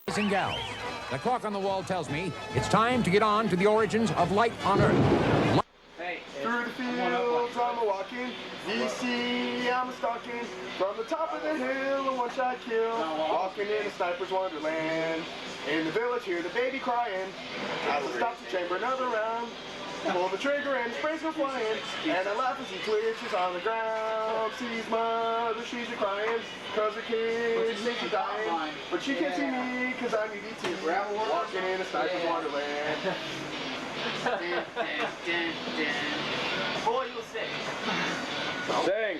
Boys and gals, the clock on the wall tells me it's time to get on to the origins of light on Earth. Hey, through the fields I'm a-walking, DC I'm a-stalking, from the top of the hill a one-shot kill, walking in a sniper's wonderland. In the village hear the baby crying, as it stops the chamber another round, pull the trigger and the sprays go flying, and I laugh as he twitches on the ground, sees mother, she's a-crying, cause her kid thinks she's dying, but she can't see me cause I'm ED2, walking in a sniper's wonderland. Dun, dun, dun, dun. Boy, you'll sing. Sing!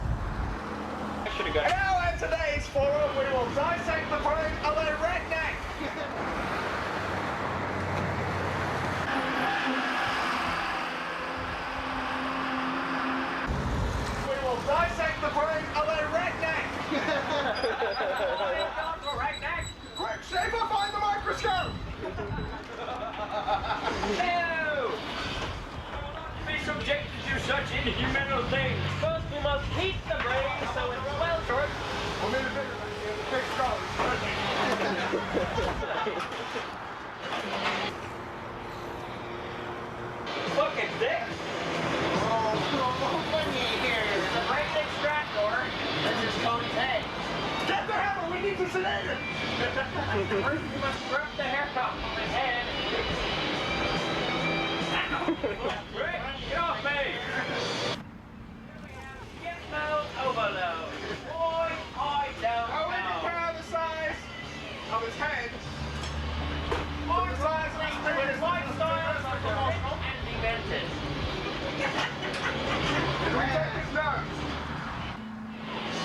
I should have got it. Now in today's forum, we will dissect the brain of a redneck! We will dissect the brain of a redneck! Redneck. Quick, shape up behind the microscope! No! Be subjected to such inhuman things. First, we must heat the brain so it's well cooked. We'll need a bigger one, a big straw. Look at this. Oh, funny here. The brain extractor. This is Cody's head. Get the hammer, we need to sedate it! First, we must rip the hair off of his head. Rick, get off me! Here we have Gizmo overload. Boy, I don't Oh, we can know. count the size of his head. More size of his lifestyle and invented. And we take his nose.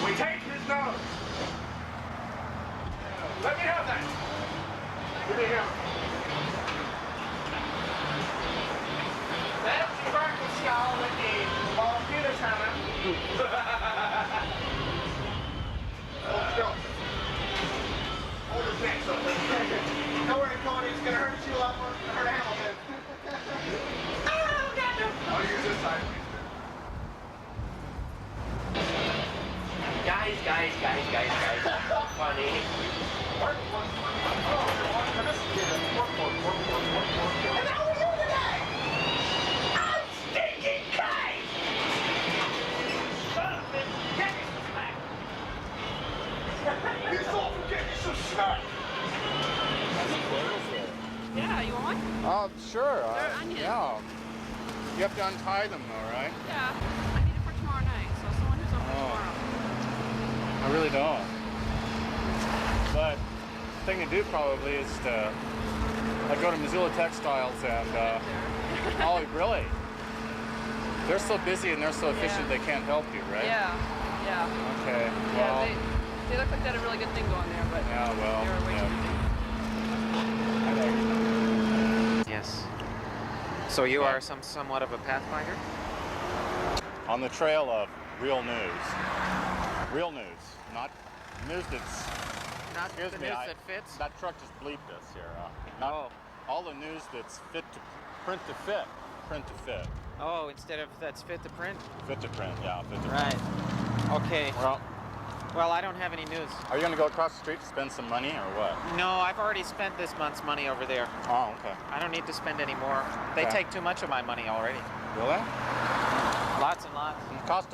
We take his nose. Let me have that. Give me him. That's the crackle skull with the computer hammer. Hold still. Hold his neck so don't worry, Cody, it's gonna hurt you a lot more than it hurt Hamilton. Oh, got him. I'll use this side, Guys. Funny. And how are you today? I'm stinking kite! Shut up, bitch. Get me some smack. This all for getting you some snack! Yeah, you want? Sure. They're onions. Yeah. You have to untie them though, right? Yeah. I need it for tomorrow night, so someone who's open tomorrow. I really don't. But the thing to do probably is to go to Missoula Textiles and oh, really? They're so busy and they're so efficient they can't help you, right? Yeah. Okay. Yeah, Well. they look like they had a really good thing going there, but Yeah. Well. they were way too busy. Yes. So you are somewhat of a pathfinder? On the trail of real news. Real news, not news that's. Not Excuse the me, news that fits? That truck just bleeped us here. Not all the news that's fit to print to fit. Print to fit. Oh, instead of that's fit to print? Fit to print, yeah, fit to Right. print. Okay. Well, I don't have any news. Are you going to go across the street to spend some money or what? No, I've already spent this month's money over there. Oh, okay. I don't need to spend any more. They Okay. take too much of my money already. Really? Lots and lots. Cost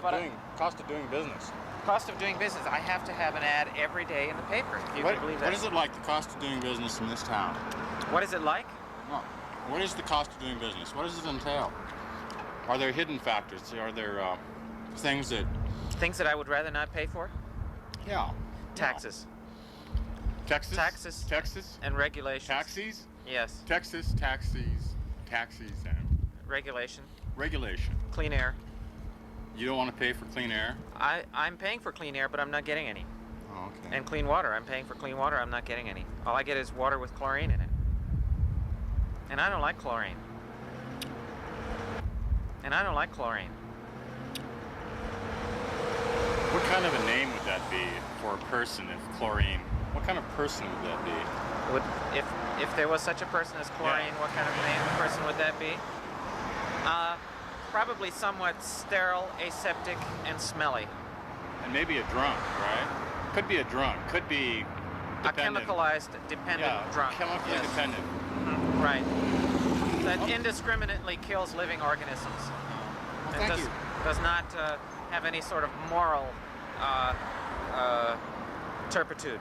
of doing business. Cost of doing business. I have to have an ad every day in the paper. If you can believe that. What is it like, the cost of doing business in this town? What is it like? No. What is the cost of doing business? What does it entail? Are there hidden factors? Are there things that... Things that I would rather not pay for? Yeah. Taxes. Texas? Taxes. Texas? And regulations. Taxis? Yes. Texas, taxis, and Regulation. regulation. Clean air. You don't want to pay for clean air? I'm paying for clean air, but I'm not getting any. Oh, okay. And clean water. I'm paying for clean water. I'm not getting any. All I get is water with chlorine in it. And I don't like chlorine. What kind of a name would that be for a person if chlorine? What kind of person would that be? If there was such a person as chlorine, what kind of name person would that be? Probably somewhat sterile, aseptic, and smelly. and maybe a drunk, right? Could be a drunk, could be A dependent. chemicalized, dependent drunk. Chemically Yes. dependent. Right. That indiscriminately kills living organisms. Well, And thank you. does not have any sort of moral turpitude.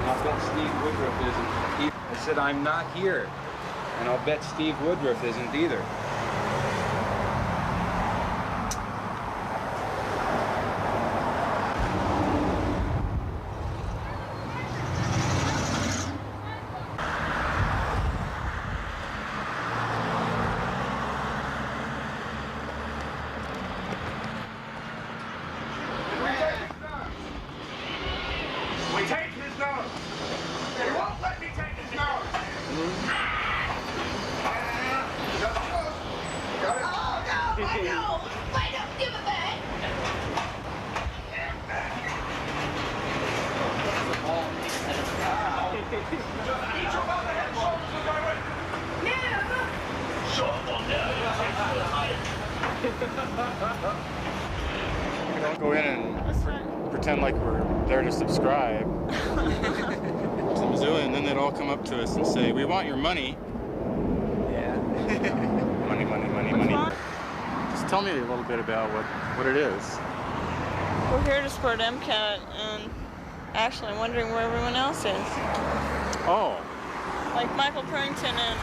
I'll bet Steve Woodruff isn't. I said I'm not here, and I'll bet Steve Woodruff isn't either. We take his nose. They won't let me take his nose. Got it? Oh, no! I don't give it back! Each of us head, shoulders, and direct. We don't go in and pretend like we're there to subscribe to Missoulian, and then they'd all come up to us and say, "We want your money." Yeah. Money, money, money, money. Just tell me a little bit about what it is. We're here to support MCAT, and actually I'm wondering where everyone else is. Oh, Like Michael Purrington and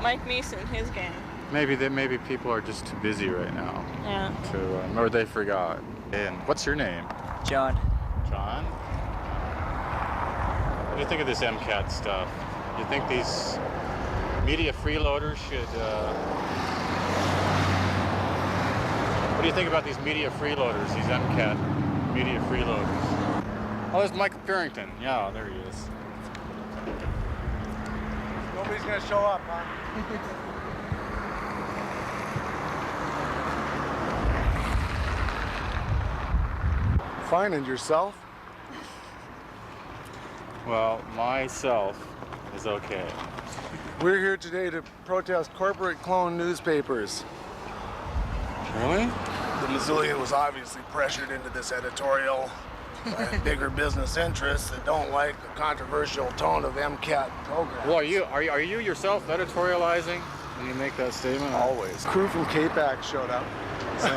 Mike Meeson, his gang. maybe people are just too busy right now Yeah. to, or they forgot. And what's your name? John. John? What do you think of this MCAT stuff? You think these media freeloaders should, what do you think about these media freeloaders, these MCAT media freeloaders? Oh, there's Michael Purrington. Yeah, there he is. Nobody's gonna show up, huh? Fine, and yourself? Well, myself is okay. We're here today to protest corporate clone newspapers. Really? The Missoulian was obviously pressured into this editorial by bigger business interests that don't like the controversial tone of MCAT programs. Well, are you yourself editorializing when you make that statement? Always. Crew from KPAC showed up. So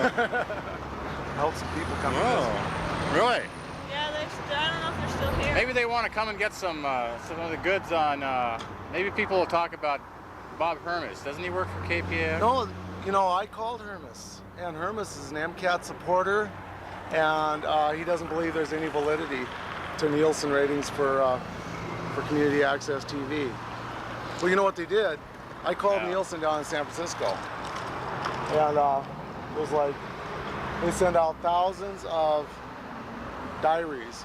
helped some people come in. Oh, really? Yeah, I don't know if they're still here. Maybe they want to come and get some of the goods on. Maybe people will talk about Bob Hermes. Doesn't he work for KPAC? No, you know, I called Hermes, and Hermes is an MCAT supporter, and he doesn't believe there's any validity to Nielsen ratings for community access TV. Well, you know what they did? I called Nielsen down in San Francisco, and it was like they send out thousands of diaries,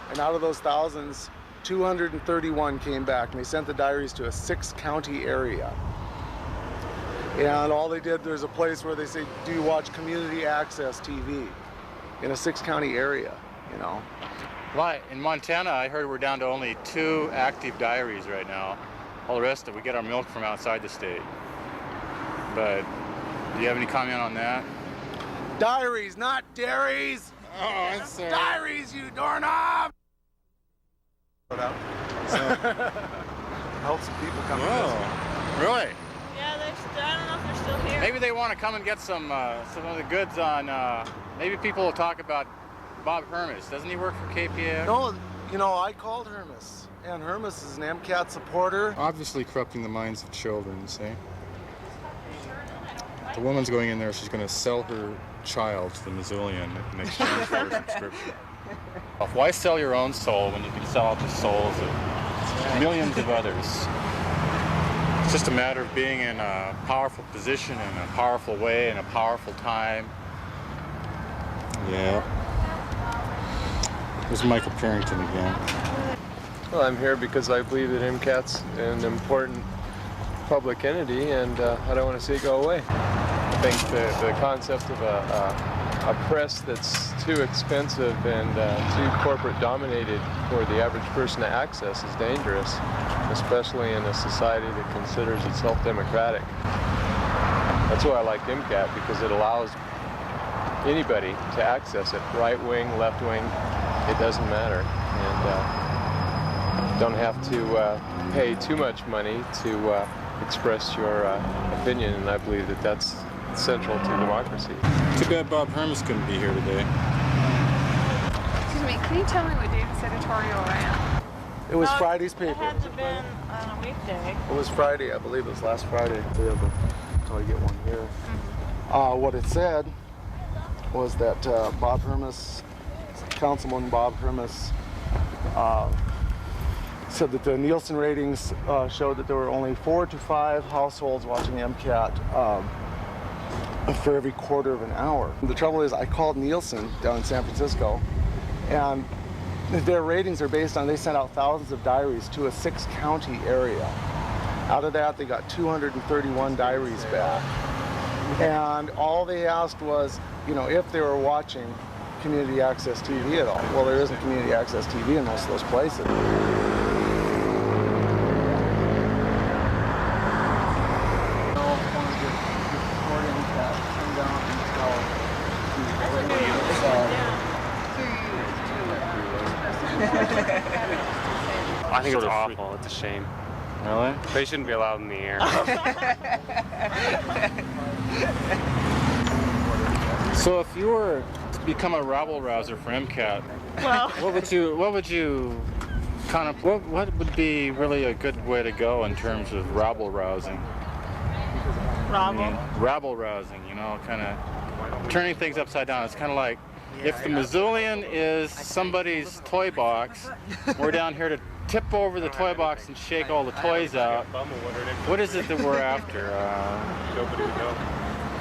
and out of those thousands, 231 came back, and they sent the diaries to a 6-county area. And all they did, there's a place where they say, do you watch community access TV in a 6-county area, you know? Well, in Montana, I heard we're down to only 2 active diaries right now. All the rest of it, we get our milk from outside the state. But do you have any comment on that? Diaries, not dairies! Oh, I'm sorry. Diaries, you doorknob! So, help some people come in. Oh, really? Yeah, I don't know if they're still here. Maybe they want to come and get some of the goods on. Maybe people will talk about Bob Hermes. Doesn't he work for KPAC? No, you know, I called Hermes, and Hermes is an MCAT supporter. Obviously corrupting the minds of children, see? The woman's going in there, she's going to sell her child to the Missoulian in exchange for a subscription. Why sell your own soul when you can sell out the souls of millions of others? It's just a matter of being in a powerful position, in a powerful way, in a powerful time. Yeah. There's Michael Purrington again. Well, I'm here because I believe that MCAT's an important public entity, and I don't want to see it go away. I think the concept of a press that's too expensive and too corporate dominated for the average person to access is dangerous, especially in a society that considers itself democratic. That's why I like MCAT, because it allows anybody to access it, right wing, left wing, it doesn't matter. And don't have to pay too much money to express your opinion, and I believe that that's central to democracy. Too bad Bob Hermes couldn't be here today. Excuse me, can you tell me what day this editorial ran? It was Friday's paper. It had to have been on a weekday. It was Friday, I believe it was last Friday. So I get one here. What it said was that Bob Hermes, Councilman Bob Hermes, said that the Nielsen ratings showed that there were only 4 to 5 households watching MCAT for every quarter of an hour. The trouble is, I called Nielsen down in San Francisco, and their ratings are based on, they sent out thousands of diaries to a 6-county area. Out of that, they got 231 diaries back. And all they asked was, you know, if they were watching community access TV at all. Well, there isn't community access TV in most of those places. I think it's awful. It's a shame. Really? They shouldn't be allowed in the air. So if you were to become a rabble rouser for MCAT, well, what would you kind of, what would be really a good way to go in terms of rabble rousing? Rabble rousing, you know, kind of turning things upside down. It's kind of like if the Missoulian is somebody's toy box, we're down here to tip over the toy box and shake all the toys out. What is it that we're after? Nobody would know.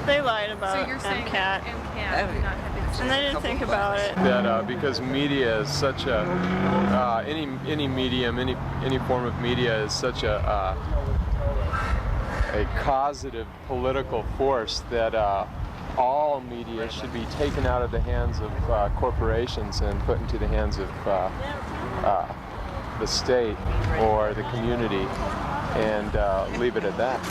They lied about So you're saying MCAT. MCAT would not have been And they didn't think about it. That because media is such a any medium, any form of media is such a causative political force that all media should be taken out of the hands of corporations and put into the hands of the state or the community, and leave it at that.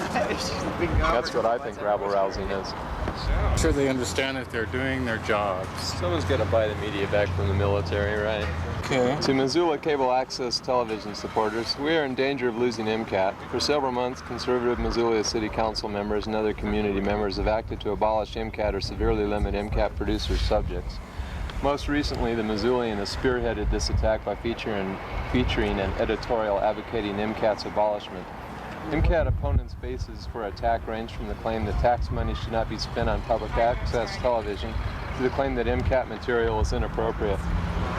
That's what I think rabble rousing is. I'm sure they understand that they're doing their jobs. Someone's got to buy the media back from the military, right? Okay. To Missoula cable access television supporters, we are in danger of losing MCAT. For several months, conservative Missoula City Council members and other community members have acted to abolish MCAT or severely limit MCAT producers' subjects. Most recently, the Missoulian has spearheaded this attack by featuring an editorial advocating MCAT's abolishment. MCAT opponents' bases for attack range from the claim that tax money should not be spent on public access television to the claim that MCAT material is inappropriate.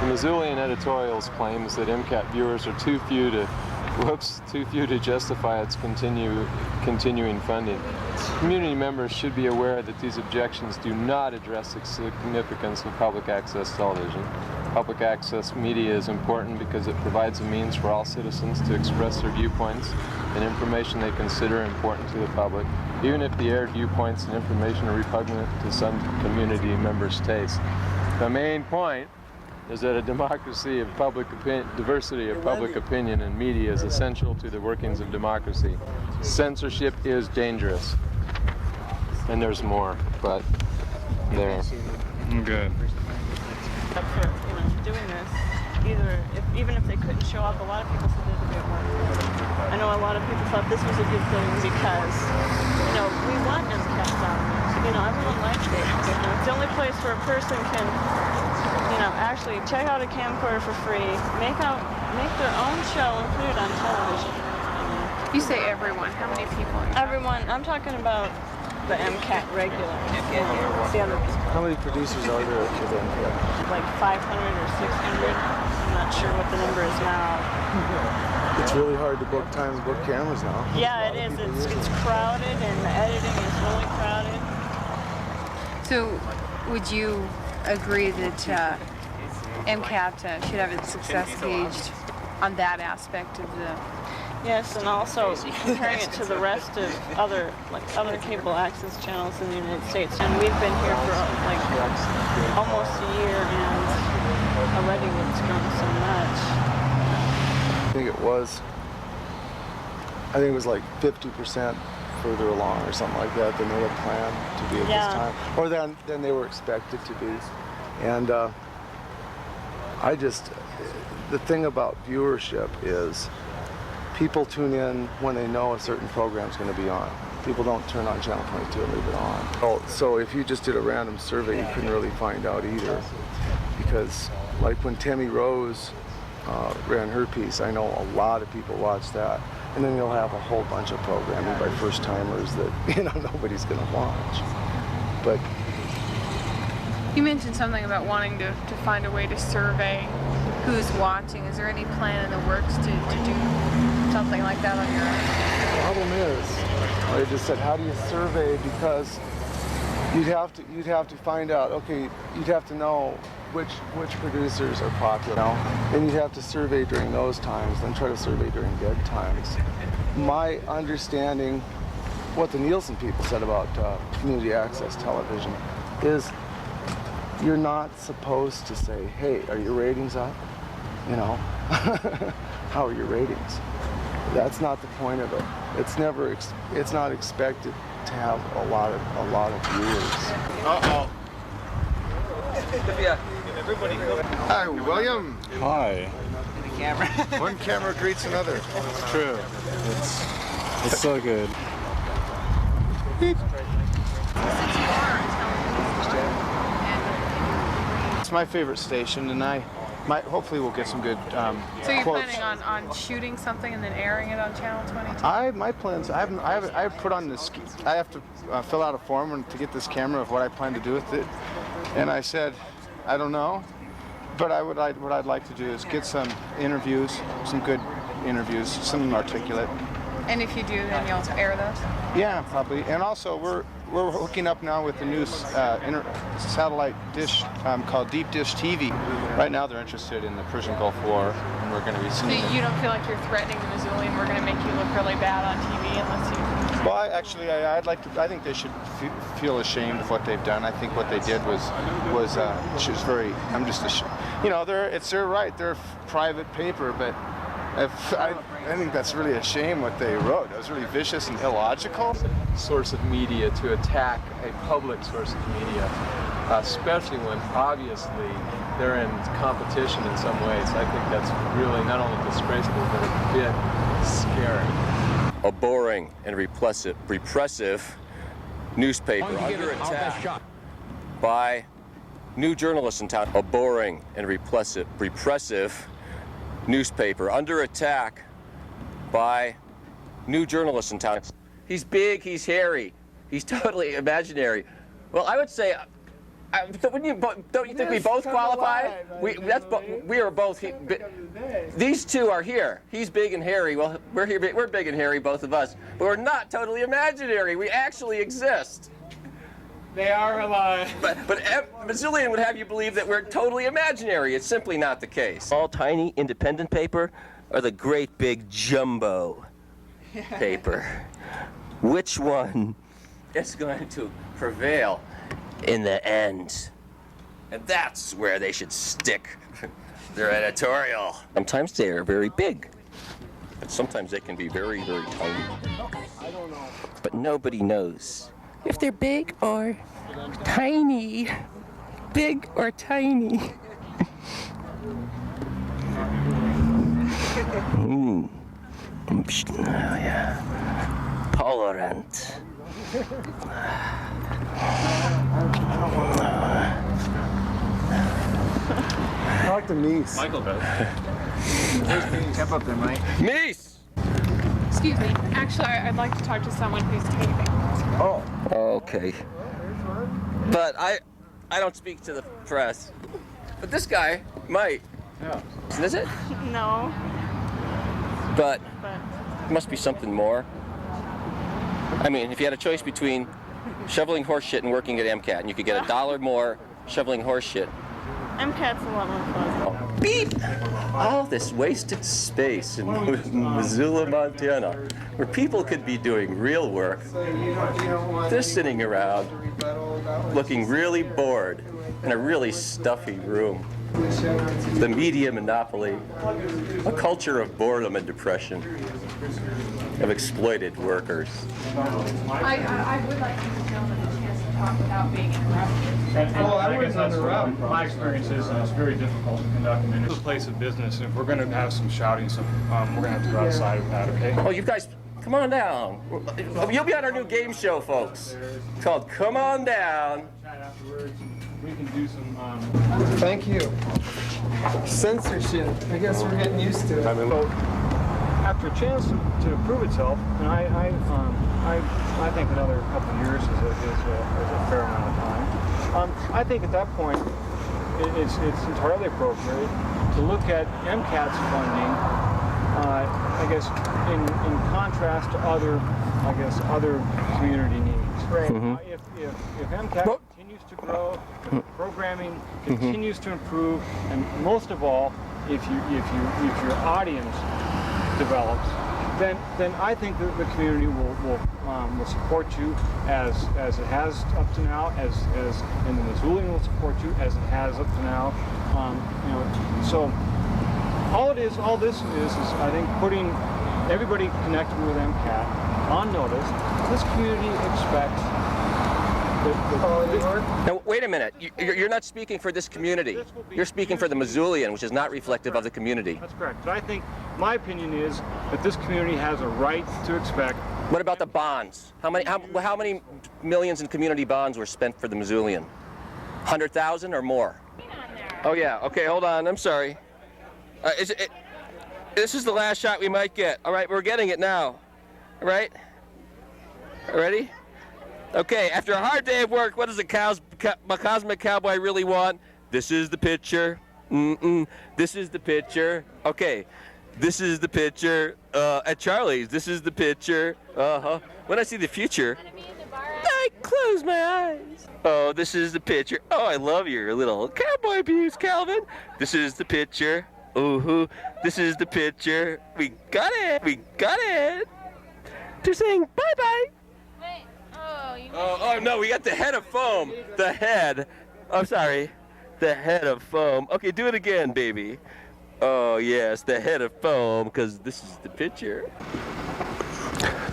The Missoulian editorial's claim is that MCAT viewers are too few to justify its continuing funding. Community members should be aware that these objections do not address the significance of public access television. Public access media is important because it provides a means for all citizens to express their viewpoints and information they consider important to the public, even if the aired viewpoints and information are repugnant to some community members' taste. The main point is that a democracy of diversity of public opinion and media is essential to the workings of democracy. Censorship is dangerous. And there's more, but there. Good. Up for, doing this. Even if they couldn't show up, a lot of people said they'd be at work. I know a lot of people thought this was a good thing because, we want MCAT dominance. Everyone likes it. It's the only place where a person can, actually check out a camcorder for free, make their own show and put it on television. You say everyone. How many people? Everyone. I'm talking about the MCAT regular. It's the other people. How many producers are there for the MCAT? Like 500 or 600. I'm not sure what the number is now. It's really hard to book times, book cameras now. Yeah, it is. It's crowded, and the editing is really crowded. So, would you agree that MCAT should have its success gauged on that aspect of the. Yes, and also comparing it to the rest of other cable access channels in the United States. And we've been here for like almost a year, and already it's grown so much. I think it was like 50% further along or something like that than they had planned to be at this time, or than they were expected to be. And the thing about viewership is people tune in when they know a certain program's going to be on. People don't turn on Channel 22 and leave it on. So if you just did a random survey, you couldn't really find out either. Because like when Tammy Rose ran her piece, I know a lot of people watch that. And then you'll have a whole bunch of programming by first-timers that, nobody's going to watch. But You mentioned something about wanting to find a way to survey who's watching. Is there any plan in the works to do something like that on your own? The problem is, I just said, how do you survey? Because you'd have to find out. Okay, you'd have to know which producers are popular, and you'd have to survey during those times, then try to survey during dead times. My understanding, what the Nielsen people said about community access television, is you're not supposed to say, hey, are your ratings up? How are your ratings? That's not the point of it. It's not expected to have a lot of viewers. Hi, William. Hi. One camera greets another. It's true. It's so good. It's my favorite station, and hopefully we'll get some good So you're quotes. planning on shooting something and then airing it on Channel 22? My plans. I have put on this. I have to fill out a form to get this camera of what I plan to do with it, and I said, I don't know, but what I'd like to do is get some interviews, some good interviews, some articulate. And if you do, then you'll air those? Yeah, probably. And also, we're hooking up now with a new satellite dish called Deep Dish TV. Right now, they're interested in the Persian Gulf War, and we're going to be So seeing. you don't feel like you're threatening the Missoulian? We're going to make you look really bad on TV unless you. Well, I'd like to. I think they should feel ashamed of what they've done. I think what they did was very. I'm just ashamed. It's their right. They're a private paper, but. I think that's really a shame what they wrote. It was really vicious and illogical. Source of media to attack a public source of media, especially when obviously they're in competition in some ways. I think that's really not only disgraceful, but a bit scary. A boring and repressive newspaper under attack by new journalists in town. A boring and repressive newspaper under attack by new journalists in town. He's big, he's hairy, he's totally imaginary. Well, I would say, don't you think we both qualify? We are both. These two are here. He's big and hairy. Well, we're here. We're big and hairy, both of us. But we're not totally imaginary. We actually exist. They are alive. But Missoulian would have you believe that we're totally imaginary. It's simply not the case. Small, tiny, independent paper or the great big jumbo paper? Which one is going to prevail in the end? And that's where they should stick their editorial. Sometimes they are very big, but sometimes they can be very, very tiny. But nobody knows if they're big or tiny. Big or tiny. Oh yeah. Tolerant. I like the Mies. Michael does. Step up there, Mike. Mies! Excuse me. Actually, I'd like to talk to someone who's taping. Oh. Okay. But I don't speak to the press. But this guy might. Yeah. Is it? No. But it must be something more. I mean, if you had a choice between shoveling horse shit and working at MCAT, and you could get $1 more shoveling horse shit. MCAT's a lot more fun. beat all this wasted space in Missoula, Montana, where people could be doing real work. They're sitting around looking really bored in a really stuffy room. The media monopoly, a culture of boredom and depression, of exploited workers. I would like to give the gentleman a chance to talk without being interrupted. Well, I wouldn't interrupt. My experience is it's very difficult to conduct an industry. It's a place of business, and if we're going to have some shouting, we're going to have to go outside of that, okay? Oh, you guys, come on down. You'll be on our new game show, folks. It's called Come On Down. Afterwards, we can do some. Thank you. Censorship. I guess we're getting used to it. After a chance to prove itself, and I think another couple of years is a fair amount of time. I think at that point, it's entirely appropriate to look at MCAT's funding, I guess, in contrast to other community needs. Right. If MCAT continues to grow, if programming continues to improve, and most of all, if your audience develops, then I think that the community will support you as it has up to now, and the Missoulian will support you as it has up to now. So all this is I think putting everybody connected with MCAT on notice. This community expects Now, wait a minute. You're not speaking for this community. You're speaking for the Missoulian, which is not reflective of the community. That's correct. But I think my opinion is that this community has a right to expect. What about the bonds? How many millions in community bonds were spent for the Missoulian? 100,000 or more? Oh yeah. Okay, hold on. I'm sorry. This is the last shot we might get. All right, we're getting it now. All right. Ready? Okay, after a hard day of work, what does a cosmic cowboy really want? This is the picture. This is the picture. Okay, this is the picture. At Charlie's, this is the picture. When I see the future, I close my eyes. Oh, this is the picture. Oh, I love your little cowboy abuse, Calvin. This is the picture. Ooh, this is the picture. We got it. We got it. They're saying bye-bye. Oh, no, we got the head of foam. The head. I'm sorry. The head of foam. Okay, do it again, baby. Oh, yes, the head of foam, because this is the picture.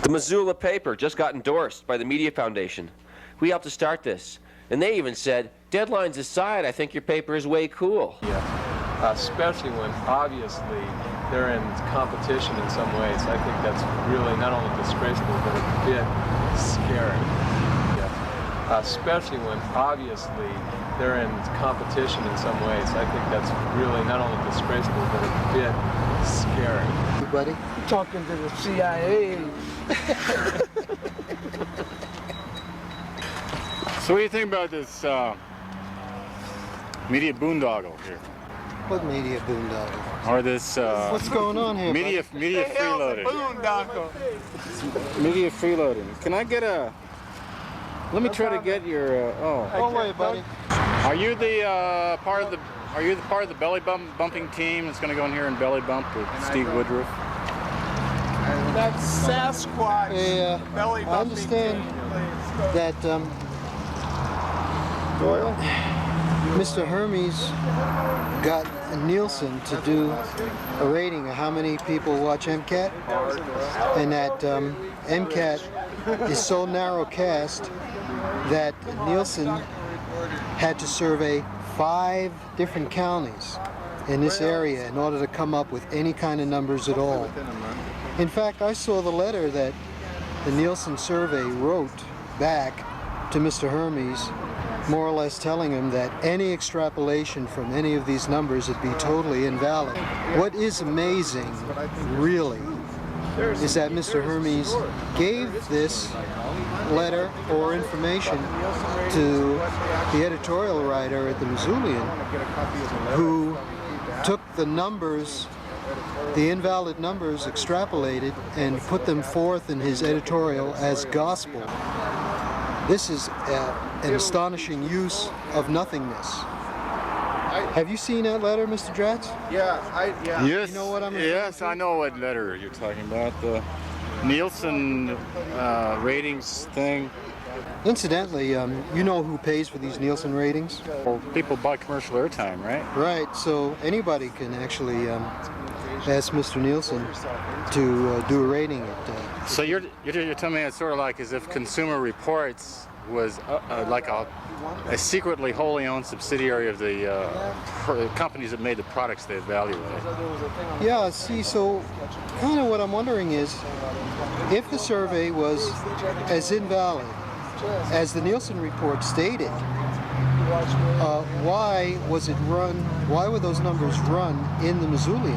The Missoula paper just got endorsed by the Media Foundation. We helped to start this. And they even said, deadlines aside, I think your paper is way cool. Yeah, especially when obviously they're in competition in some ways. I think that's really not only disgraceful, but a bit scary. Yeah. Especially when obviously they're in competition in some ways. I think that's really not only disgraceful, but a bit scary. Buddy, you're talking to the CIA. So what do you think about this media boondoggle here? What media boondoggle? Or this what's going on here? Media freeloading. Boondoggle. Media freeloading. Can I get a? Let me try to get your. Don't worry, buddy. Are you the part of the? Are you the part of the belly bumping team that's going to go in here and belly bump with Steve Woodruff? That's Sasquatch. Yeah, belly bumping. I understand that Doyle? Mr. Hermes got Nielsen to do a rating of how many people watch MCAT, and that MCAT is so narrow cast that Nielsen had to survey 5 different counties in this area in order to come up with any kind of numbers at all. In fact, I saw the letter that the Nielsen survey wrote back to Mr. Hermes, more or less telling him that any extrapolation from any of these numbers would be totally invalid. What is amazing, really, is that Mr. Hermes gave this letter or information to the editorial writer at the Missoulian, who took the numbers, the invalid numbers, extrapolated and put them forth in his editorial as gospel. This is an astonishing use of nothingness. Have you seen that letter, Mr. Dratz? Yeah, Yes, You know what I'm referring yes, I know what letter you're talking about. The Nielsen ratings thing. Incidentally, you know who pays for these Nielsen ratings? Well, people buy commercial airtime, right? Right, so anybody can actually ask Mr. Nielsen to do a rating. So you're telling me it's sort of like as if Consumer Reports was like a secretly wholly owned subsidiary of the companies that made the products they evaluate. Yeah, see, so kind of what I'm wondering is, if the survey was as invalid as the Nielsen report stated, why was it run, why were those numbers run in the Missoulian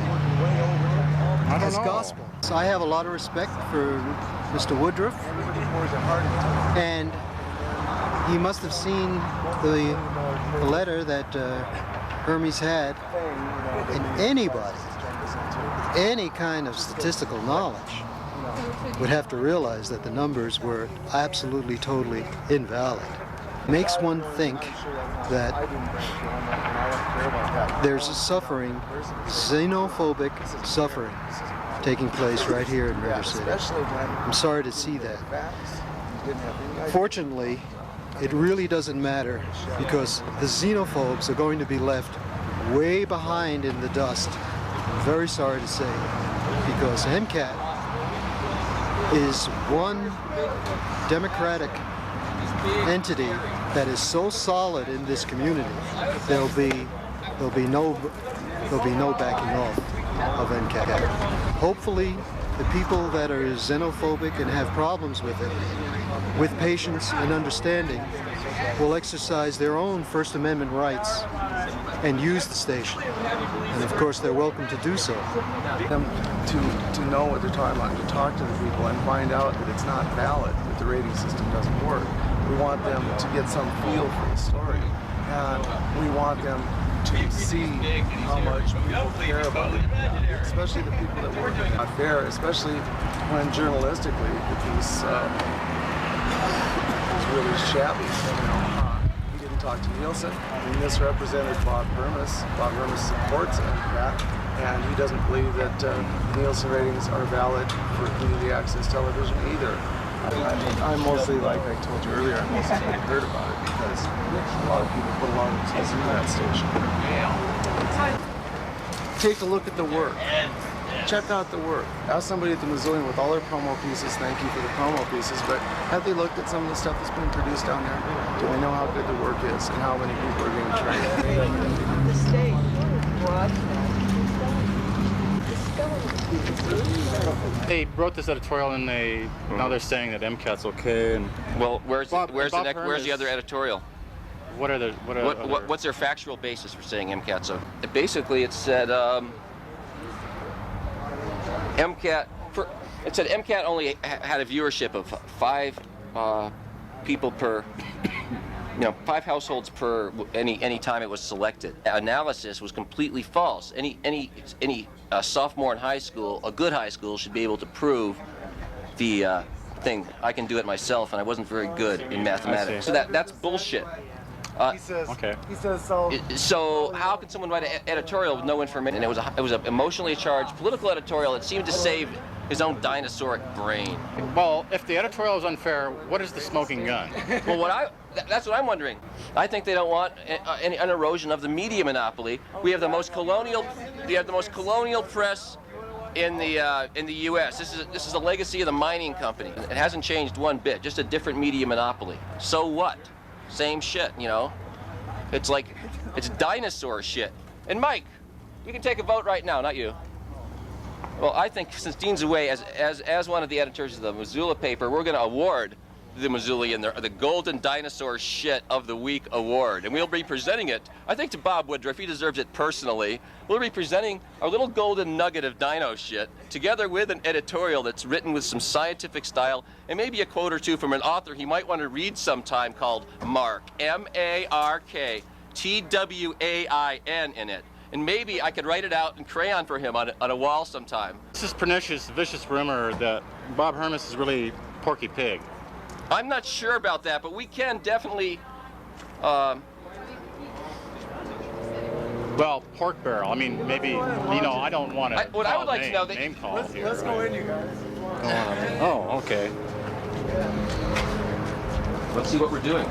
as gospel? So I have a lot of respect for Mr. Woodruff, and he must have seen the letter that Hermes had, and anybody, any kind of statistical knowledge would have to realize that the numbers were absolutely, totally invalid. Makes one think that there's a suffering, xenophobic suffering, taking place right here in River City. I'm sorry to see that. Fortunately, it really doesn't matter, because the xenophobes are going to be left way behind in the dust. I'm very sorry to say, because MCAT is one democratic entity that is so solid in this community. There'll be no backing off of MCAT. Hopefully, the people that are xenophobic and have problems with it, with patience and understanding, will exercise their own First Amendment rights and use the station. And of course, they're welcome to do so. Them to know what they're talking about, to talk to the people and find out that it's not valid, that the rating system doesn't work. We want them to get some feel for the story, and we want them to see how much people care about it, especially the people that work not fair, especially when journalistically the piece is really shabby. He didn't talk to Nielsen. He misrepresented Bob Hermes. Bob Hermes supports MCAT, and he doesn't believe that Nielsen ratings are valid for community access television either. I'm mostly, like I told you earlier, I'm mostly heard about it because a lot of people put a lot of trust in that station. Take a look at the work. Check out the work. Ask somebody at the Missoulian with all their promo pieces, thank you for the promo pieces, but have they looked at some of the stuff that's been produced down there? Do they know how good the work is and how many people are being trained? The state. They wrote this editorial and now they're saying that MCAT's okay. And well, where's the other editorial? What's their factual basis for saying MCAT's okay? Basically, it said MCAT only had a viewership of 5 people per. 5 households per any time it was selected. Analysis was completely false. Any sophomore in high school, a good high school, should be able to prove the thing. I can do it myself, and I wasn't very good in mathematics. So that's bullshit. He says so. So how can someone write an editorial with no information? And it was an emotionally charged political editorial that seemed to save his own dinosauric brain. Well, if the editorial is unfair, what is the smoking gun? Well, that's what I'm wondering. I think they don't want an erosion of the media monopoly. We have the most colonial press in the U.S. This is the legacy of the mining company. It hasn't changed one bit. Just a different media monopoly. So what? Same shit, It's like it's dinosaur shit. And Mike, you can take a vote right now, not you. Well, I think since Dean's away, as one of the editors of the Missoula paper, we're going to award the Missoulian the Golden Dinosaur Shit of the Week award. And we'll be presenting it, I think, to Bob Woodruff. He deserves it personally. We'll be presenting our little golden nugget of dino shit together with an editorial that's written with some scientific style and maybe a quote or two from an author he might want to read sometime called Mark, M-A-R-K, T-W-A-I-N in it. And maybe I could write it out in crayon for him on a wall sometime. This is pernicious, vicious rumor that Bob Hermes is really Porky Pig. I'm not sure about that, but we can definitely Well, pork barrel. I mean, maybe, you know, I don't want to. What I would like to know, name call here. Let's go in, you guys. Oh, okay. Let's see what we're doing.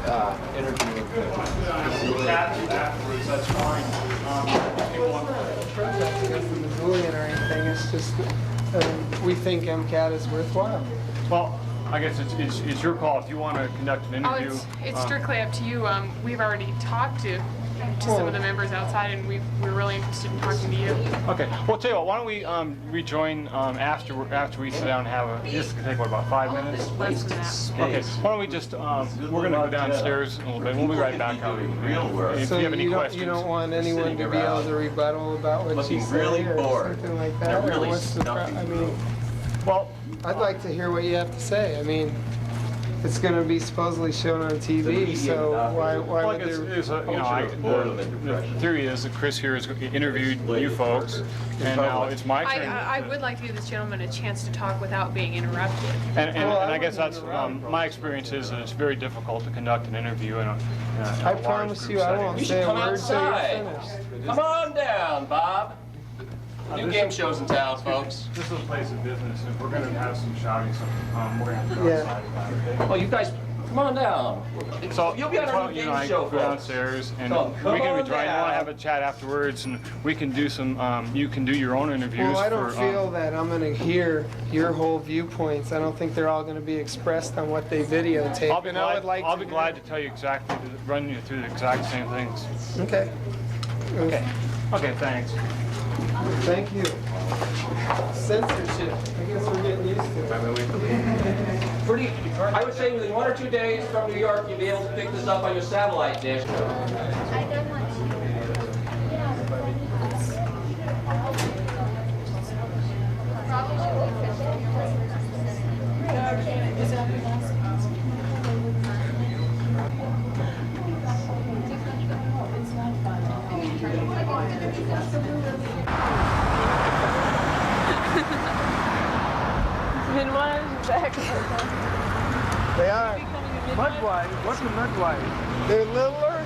The interview. That's fine. Missoulian or anything. It's just we think MCAT is worthwhile. Well, I guess it's your call if you want to conduct an interview. It's strictly up to you. We've already talked to some of the members outside, and we're really interested in talking to you. Okay. Well, tell you what. Why don't we rejoin after we sit down and have a? This could take what, about 5 minutes? Less than that. Okay. Why don't we just? We're gonna go downstairs in a little bit. We'll be right back out. If So you have any questions. You don't want anyone to be able to rebuttal about what you say or something like that? Or what's the I mean, well, I'd like to hear what you have to say. I mean, it's going to be supposedly shown on TV, so why would there... The theory is that Chris here has interviewed you folks, and now it's my turn. I would like to give this gentleman a chance to talk without being interrupted. And I guess that's my experience is that it's very difficult to conduct an interview in a I promise you I won't say a word till you're finished. Come on down, Bob. New game shows in town, folks. This is a place of business, and if we're going to have some shouting, we're going to have to go outside about it. Well, you guys, come on down. So you'll be on our new game show, go folks. downstairs, and Come we can on be trying. down. Want to have a chat afterwards, and we can do some. You can do your own interviews. Well, I don't feel that I'm going to hear your whole viewpoints. I don't think they're all going to be expressed on what they videotape. I'll be glad to tell you exactly, to run you through the exact same things. Okay. Okay. Okay. Thanks. Thank you. Censorship. I guess we're getting used to it. I would say within 1 or 2 days from New York, you'll be able to pick this up on your satellite dish. Been one back. They are. Mudwide. What's a mudwide? They're littler.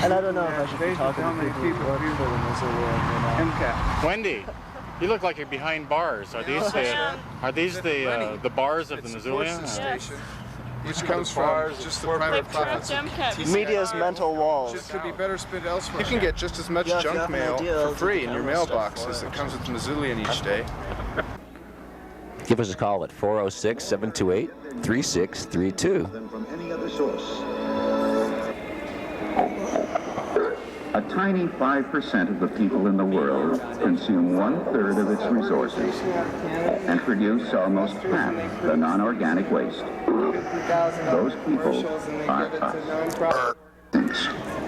And I don't know if I should be talking to people who work for the Missoulian MCAT. Wendy, you look like you're behind bars. Are these the bars of the Missoulian? Station, which comes from just the private profits. Media's mental walls. It could be better spent elsewhere. You can get just as much junk mail for free in your mailboxes that comes with the Missoulian each day. Give us a call at 406-728-3632. From any other source. A tiny 5% of the people in the world consume 1/3 of its resources and produce almost half the non-organic waste. Those people are us.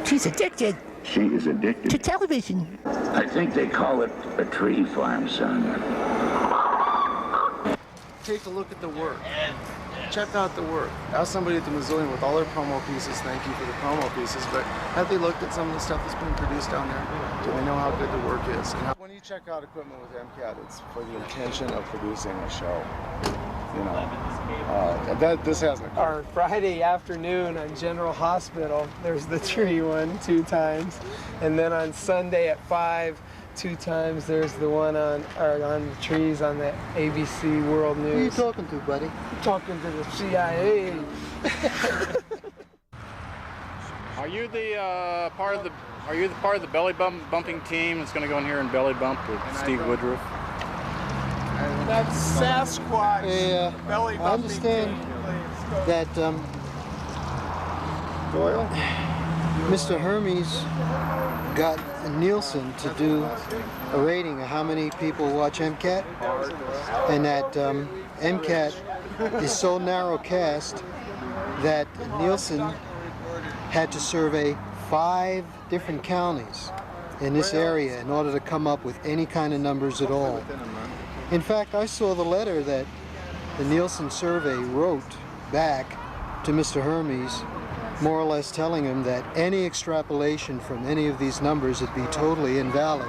She's addicted. She is addicted to television. I think they call it a tree farm, son. Take a look at the work. Check out the work. Ask somebody at the Missoulian with all their promo pieces, thank you for the promo pieces, but have they looked at some of the stuff that's being produced down there? Do they know how good the work is? And when you check out equipment with MCAT, it's for the intention of producing a show. You know, this hasn't occurred. Our Friday afternoon on General Hospital, there's the tree one 2 times, and then on Sunday at 5, 2 times there's the one on the trees on the ABC World News. Who are you talking to, buddy? I'm talking to the CIA. Are you the part of the belly bumping team that's going to go in here and belly bump with Steve Woodruff? That's Sasquatch. Yeah, belly I understand that Doyle? Mr. Hermes got Nielsen to do a rating of how many people watch MCAT, and that MCAT is so narrow cast that Nielsen had to survey 5 different counties in this area in order to come up with any kind of numbers at all. In fact, I saw the letter that the Nielsen survey wrote back to Mr. Hermes, more or less telling him that any extrapolation from any of these numbers would be totally invalid.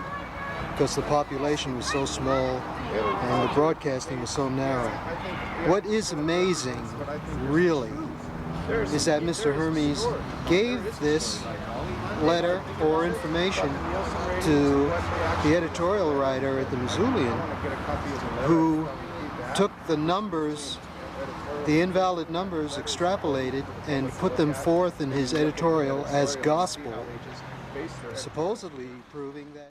because the population was so small and the broadcasting was so narrow. What is amazing, really, is that Mr. Hermes gave this letter or information to the editorial writer at the Missoulian, who took the numbers, the invalid numbers, extrapolated and put them forth in his editorial as gospel, supposedly proving that